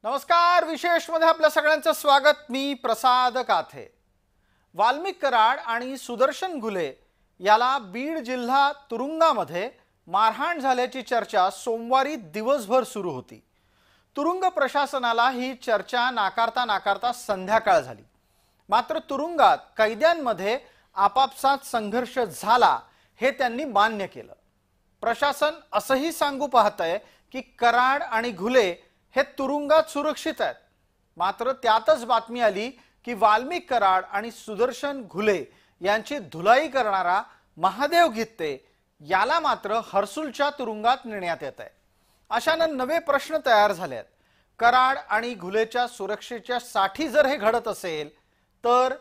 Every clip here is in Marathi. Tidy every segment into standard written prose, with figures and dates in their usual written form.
नमस्कार, विशेष मध्ये आपल्या सगळ्यांचं स्वागत। मी प्रसाद काथे। वाल्मिक कराड आणि सुदर्शन घुले याला बीड जिल्हा तुरुंगामध्ये मारहाण झाल्याची चर्चा सोमवारी दिवसभर सुरू होती। तुरुंग प्रशासनाला ही चर्चा नाकारता संध्याकाळ झाली। मात्र तुरुंगात कैद्यांमध्ये आपापसात संघर्ष झाला हे त्यांनी मान्य केलं। प्रशासन असंही सांगू पाहतंय की कराड आणि घुले हे तुरुंगात सुरक्षित आहेत। मात्र त्यातच बातमी आली की वाल्मिक कराड आणि सुदर्शन घुले यांची धुलाई करणारा महादेव गित्ते याला मात्र हर्सुलच्या तुरुंगात नेण्यात येत आहे। अशानं नवे प्रश्न तयार झाले आहेत। कराड आणि घुलेच्या सुरक्षेच्या साठी जर हे घडत असेल तर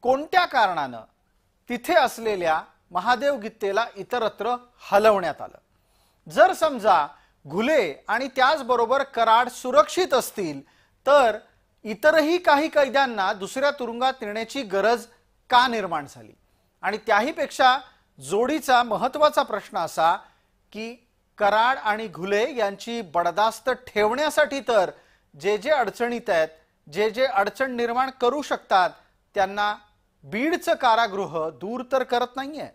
कोणत्या कारणानं तिथे असलेल्या महादेव गित्तेला इतरत्र हलवण्यात आलं? जर समजा घुले आणि त्याचबरोबर कराड सुरक्षित असतील तर इतरही काही कैद्यांना दुसऱ्या तुरुंगात नेण्याची गरज का निर्माण झाली? आणि त्याहीपेक्षा जोडीचा महत्त्वाचा प्रश्न असा की कराड आणि घुले यांची बडदास्त ठेवण्यासाठी तर जे अडचणीत आहेत, जे अडचण निर्माण करू शकतात त्यांना बीडचं कारागृह दूर तर करत नाहीये।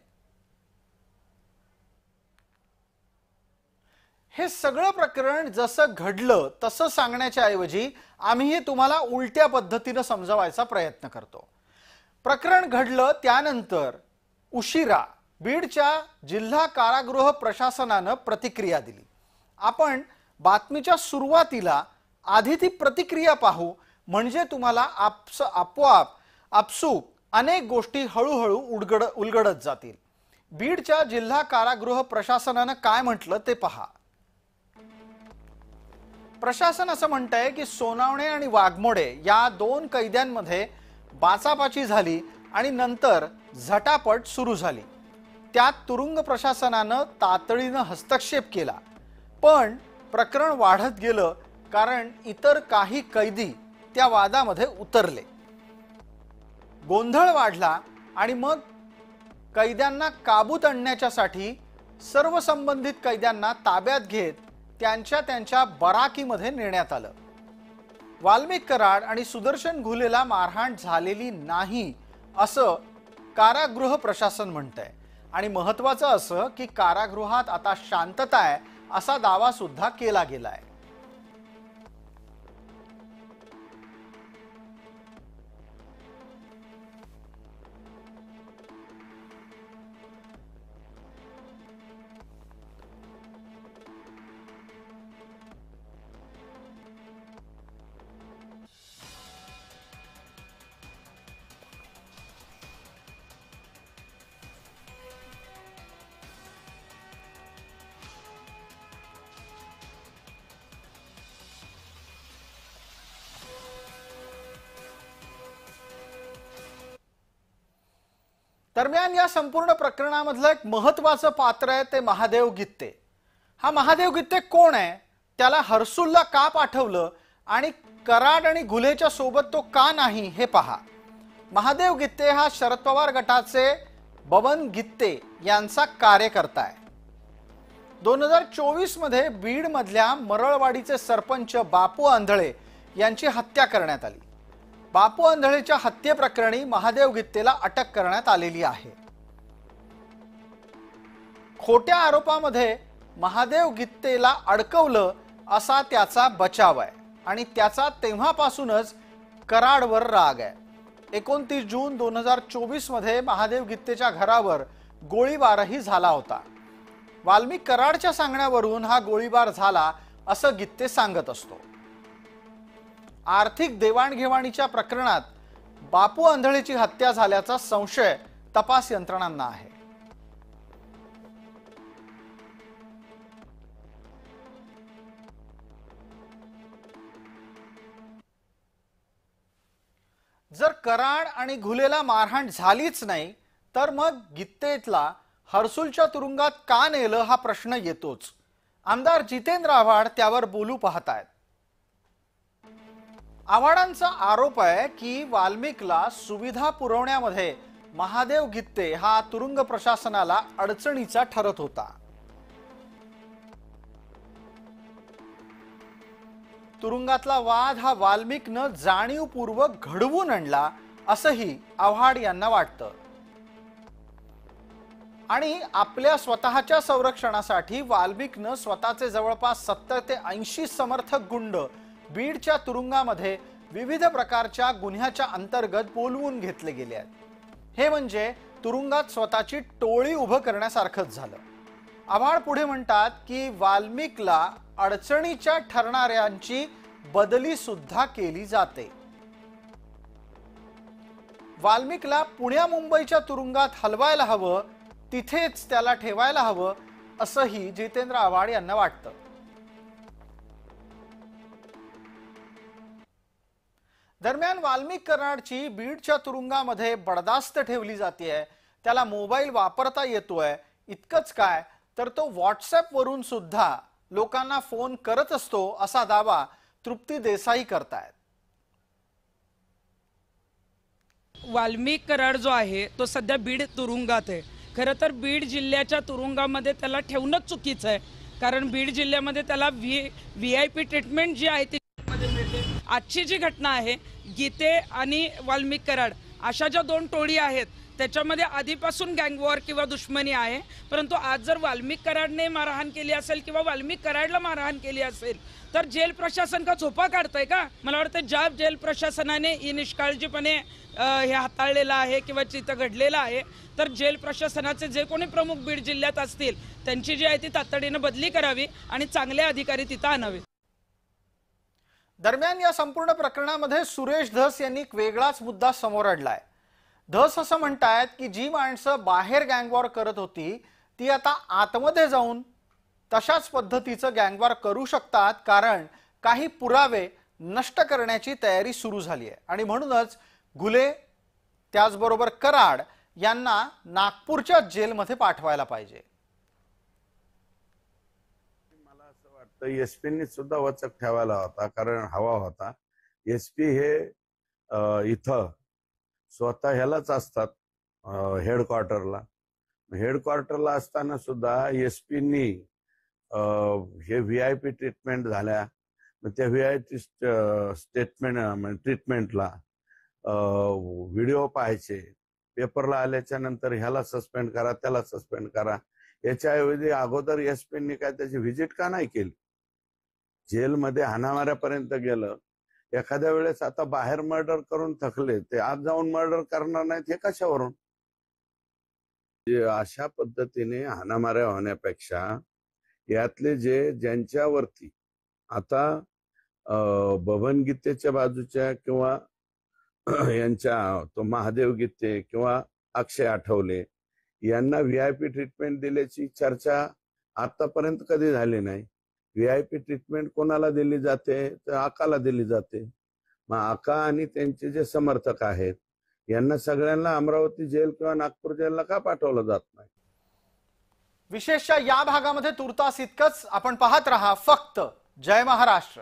हे सगळं प्रकरण जसं घडलं तसं सांगण्याच्या ऐवजी आम्ही हे तुम्हाला उलट्या पद्धतीने समजावायचा प्रयत्न करतो। प्रकरण घडलं त्यानंतर उशिरा बीडच्या जिल्हा कारागृह प्रशासनाने प्रतिक्रिया दिली। आपण बातमीच्या सुरुवातीला आधी ती प्रतिक्रिया पाहू, म्हणजे तुम्हाला आपोआप आपसूक अनेक गोष्टी हळूहळू उलगडत जातील। बीडच्या जिल्हा कारागृह प्रशासनाने काय म्हटलं ते पहा। प्रशासन असं म्हणतंय की सोनावणे आणि वाघमोडे या दोन कैद्यांमध्ये बाचाबाची झाली आणि नंतर झटापट सुरू झाली। त्यात तुरुंग प्रशासनाने तातडीने हस्तक्षेप केला, पण प्रकरण वाढत गेलं कारण इतर काही कैदी त्या वादामध्ये उतरले। गोंधळ वाढला आणि मग कैद्यांना काबूत आणण्यासाठी सर्व संबंधित कैद्यांना ताब्यात घेत त्यांच्या बराकीमध्ये नेण्यात आलं। वाल्मिक कराड आणि सुदर्शन घुलेला मारहाण झालेली नाही असं कारागृह प्रशासन म्हणतंय आणि महत्त्वाचं असं की कारागृहात आता शांतता आहे असा दावा सुद्धा केला गेलाय। दरम्यान या संपूर्ण प्रकरणामधलं एक महत्त्वाचं पात्र आहे ते महादेव गित्ते। हा महादेव गित्ते कोण आहे, त्याला हर्सुलला का पाठवलं आणि कराड आणि घुलेच्या सोबत तो का नाही हे पहा। महादेव गित्ते हा शरद पवार गटाचे बबन गित्ते यांचा कार्यकर्ता आहे। 2024 मध्ये बीड मधल्या मरळवाडीचे सरपंच बापू आंधळे यांची हत्या करण्यात आली। बापू आंधळेच्या हत्येप्रकरणी महादेव गित्तेला अटक करण्यात आलेली आहे। खोट्या आरोपामध्ये महादेव गित्तेला अडकवलं असा त्याचा बचाव आहे आणि त्याचा तेव्हापासूनच कराडवर राग आहे। 29 जून 2024 मध्ये महादेव गित्तेच्या घरावर गोळीबारही झाला होता। वाल्मिक कराडच्या सांगण्यावरून हा गोळीबार झाला असं गित्ते सांगत असतो। आर्थिक देवाणघेवाणीच्या प्रकरणात बापू आंधळेची हत्या झाल्याचा संशय तपास यंत्रणांना आहे। जर कराड आणि घुलेला मारहाण झालीच नाही तर मग गित्तेला हर्सुलच्या तुरुंगात का नेलं हा प्रश्न येतोच। आमदार जितेंद्र आव्हाड त्यावर बोलू पाहतायत। आव्हाडांचा आरोप आहे की वाल्मिकला सुविधा पुरवण्यामध्ये महादेव गित्ते हा तुरुंग प्रशासनाला अडचणीचा ठरत होता। तुरुंगातला वाद हा वाल्मिकनं जाणीवपूर्वक घडवून आणला असंही आव्हाड यांना वाटतं। आणि आपल्या स्वतःच्या संरक्षणासाठी वाल्मिकनं स्वतःचे जवळपास 70 ते 80 समर्थक गुंड बीडच्या तुरुंगामध्ये विविध प्रकारच्या गुन्ह्याच्या अंतर्गत बोलवून घेतले गेले आहेत। हे म्हणजे तुरुंगात स्वतःची टोळी उभं करण्यासारखंच झालं। आव्हाड पुढे म्हणतात की वाल्मिकला अडचणीच्या ठरणाऱ्यांची बदली सुद्धा केली जाते। वाल्मिकला पुण्या मुंबईच्या तुरुंगात हलवायला हवं, तिथेच त्याला ठेवायला हवं असंही जितेंद्र आव्हाड यांना वाटतं। दरम्यान वाल्मिक कराडची बीडच्या तुरुंगामध्ये बडदास्त ठेवली जाते, त्याला मोबाईल वापरता येतोय। इतकंच काय तर तो व्हॉट्सअप वरून सुद्धा लोकांना फोन करत असतो असा दावा तृप्ती देसाई करतायत। वाल्मिक कराड जो आहे तो सध्या बीड तुरुंगात आहे। खरं तर बीड जिल्ह्याच्या तुरुंगामध्ये त्याला ठेवणंच चुकीचं आहे, कारण बीड जिल्ह्यामध्ये त्याला VIP ट्रीटमेंट जी आहे ती मिळते। आजची जी घटना आहे, गीते आणि वाल्मिक कराड अशा ज्या दोन टोळी आहेत त्याच्यामध्ये आधीपासून गँगवॉर किंवा दुश्मनी आहे, परंतु आज जर वाल्मिक कराडने मारहाण केली असेल किंवा वाल्मिक कराडला मारहाण केली असेल तर जेल प्रशासन का झोपा काढतंय का? मला वाटतं ज्या जेल प्रशासनाने निष्काळजीपणे हे हाताळलेलं आहे किंवा चित्र घडलेलं आहे, तर जेल प्रशासनाचे जे कोणी प्रमुख बीड जिल्ह्यात असतील त्यांची जी आहे ती तातडीने बदली करावी आणि चांगले अधिकारी तिथं आणावे। दरम्यान या संपूर्ण प्रकरणामध्ये सुरेश धस यांनी एक वेगळाच मुद्दा समोर आणलाय। धस असं म्हणतायत की जी माणसं बाहेर गँगवॉर करत होती ती आता आतमध्ये जाऊन तशाच पद्धतीचं गँगवॉर करू शकतात, कारण काही पुरावे नष्ट करण्याची तयारी सुरू झाली आहे आणि म्हणूनच घुले त्याचबरोबर कराड यांना नागपूरच्या जेलमध्ये पाठवायला पाहिजे। मला असं वाटतं एसपींनी सुद्धा वचक ठेवायला होता, कारण हवा होता। एसपी हे इथं स्वतः ह्यालाच असतात हेडक्वार्टरला हेडक्वार्टरला असताना सुद्धा एसपींनी हे VIP ट्रीटमेंट झाल्या, त्या VIP ट्रीटमेंटला व्हिडिओ पाहायचे, पेपरला आल्याच्या नंतर ह्याला सस्पेंड करा त्याला सस्पेंड करा। याच्याऐवजी अगोदर एसपींनी काय त्याची व्हिजिट का नाही केली? जेलमध्ये हाणामाऱ्यापर्यंत गेलं। एखाद्या वेळेस आता बाहेर मर्डर करून थकले ते आज जाऊन मर्डर करणार नाहीत हे कशावरून? अशा पद्धतीने हाणामाऱ्या होण्यापेक्षा यातले ज्यांच्यावरती आता बबन गीतेच्या बाजूच्या किंवा यांच्या तो महादेव गीते किंवा अक्षय आठवले यांना VIP ट्रीटमेंट दिल्याची चर्चा आतापर्यंत कधी झाली नाही। VIP ट्रीटमेंट कोणाला दिली जाते तर आकाला दिली जाते। मग आका आणि त्यांचे जे समर्थक आहेत यांना सगळ्यांना अमरावती जेल किंवा नागपूर जेलला का पाठवलं जात नाही? विशेषतः या भागामध्ये तुर्तास इतकंच। आपण पाहत रहा फक्त जय महाराष्ट्र।